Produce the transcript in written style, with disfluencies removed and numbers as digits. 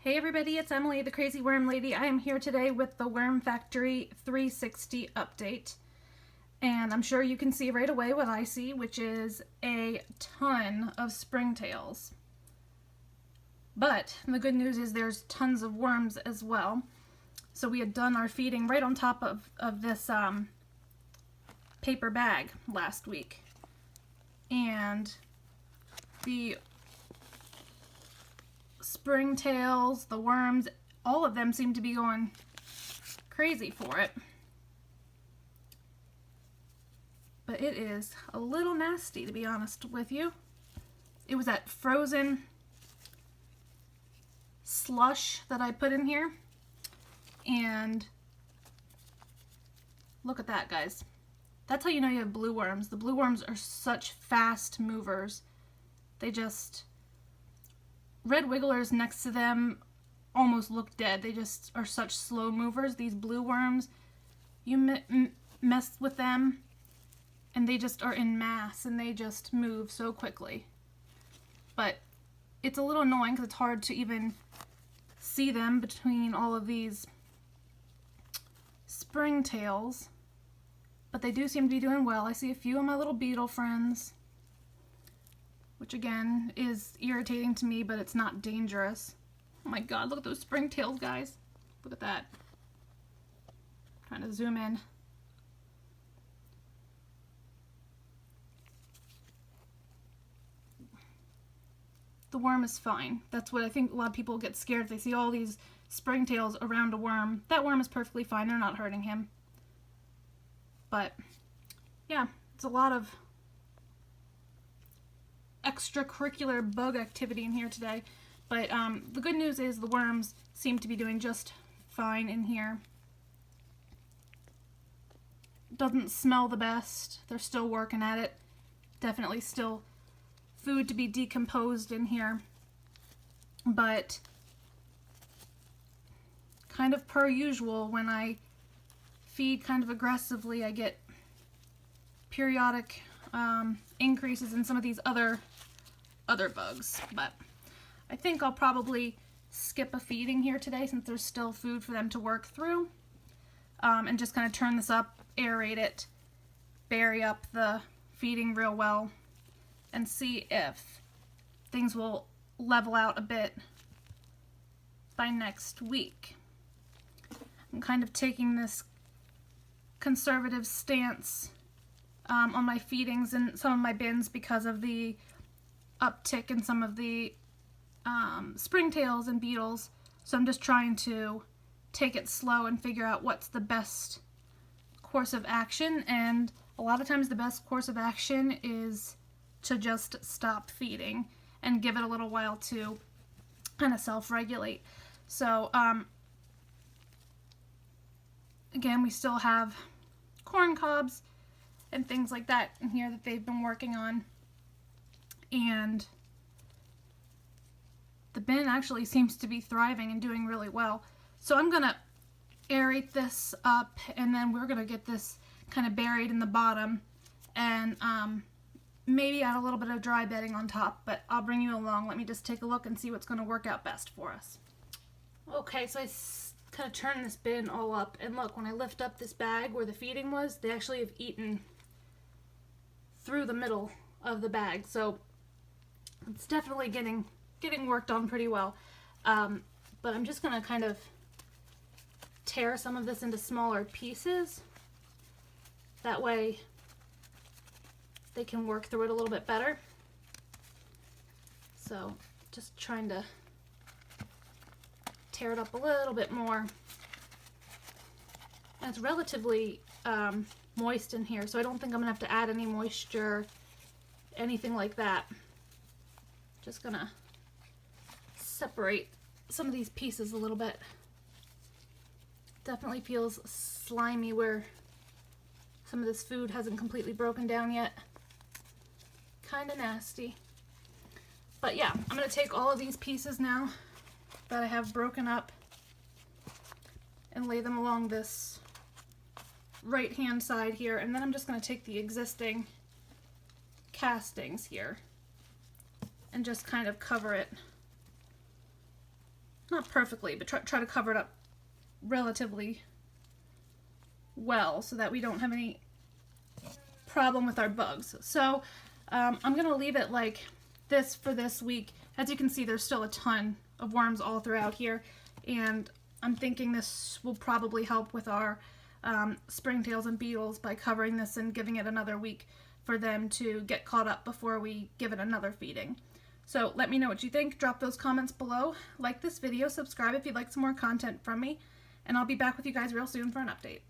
Hey everybody, it's Emily, the Crazy Worm Lady. I am here today with the Worm Factory 360 update. And I'm sure you can see right away what I see, which is a ton of Springtails. But the good news is there's tons of worms as well. So we had done our feeding right on top of this paper bag last week. And the Springtails, the worms, all of them seem to be going crazy for it. But it is a little nasty, to be honest with you. It was that frozen slush that I put in here. And look at that, guys. That's how you know you have blue worms. The blue worms are such fast movers. They just... Red wigglers next to them almost look dead. They just are such slow movers. These blue worms, you mess with them and they just are in mass and they just move so quickly. But it's a little annoying because it's hard to even see them between all of these Springtails. But they do seem to be doing well. I see a few of my little beetle friends, which again is irritating to me, but it's not dangerous. Oh my god, look at those Springtails, guys. Look at that. I'm trying to zoom in. The worm is fine. That's what I think a lot of people get scared if they see all these Springtails around a worm. That worm is perfectly fine. They're not hurting him. But yeah, it's a lot of extracurricular bug activity in here today, but the good news is the worms seem to be doing just fine in here. Doesn't smell the best. They're still working at it. Definitely still food to be decomposed in here, but kind of per usual, when I feed kind of aggressively, I get periodic increases in some of these other bugs. But I think I'll probably skip a feeding here today since there's still food for them to work through, and just kind of turn this up, aerate it, bury up the feeding real well, and see if things will level out a bit by next week. I'm kind of taking this conservative stance on my feedings and some of my bins because of the uptick in some of the Springtails and beetles. So I'm just trying to take it slow and figure out what's the best course of action, and a lot of times the best course of action is to just stop feeding and give it a little while to kind of self-regulate. So again, we still have corn cobs and things like that in here that they've been working on, and the bin actually seems to be thriving and doing really well. So I'm gonna aerate this up, and then we're gonna get this kind of buried in the bottom, and maybe add a little bit of dry bedding on top, but I'll bring you along. Let me just take a look and see what's gonna work out best for us. Okay, so I kind of turn this bin all up, and look, when I lift up this bag where the feeding was, they actually have eaten through the middle of the bag, so it's definitely getting worked on pretty well. But I'm just gonna kind of tear some of this into smaller pieces. That way they can work through it a little bit better. So just trying to tear it up a little bit more. And it's relatively moist in here, so I don't think I'm gonna have to add any moisture, anything like that. Just gonna separate some of these pieces a little bit. Definitely feels slimy where some of this food hasn't completely broken down yet. Kind of nasty. But yeah, I'm gonna take all of these pieces now that I have broken up and lay them along this right hand side here, and then I'm just going to take the existing castings here and just kind of cover it not perfectly, but try to cover it up relatively well so that we don't have any problem with our bugs. So I'm going to leave it like this for this week. As you can see, there's still a ton of worms all throughout here, and I'm thinking this will probably help with our springtails and beetles by covering this and giving it another week for them to get caught up before we give it another feeding. So let me know what you think. Drop those comments below. Like this video, subscribe if you'd like some more content from me, and I'll be back with you guys real soon for an update.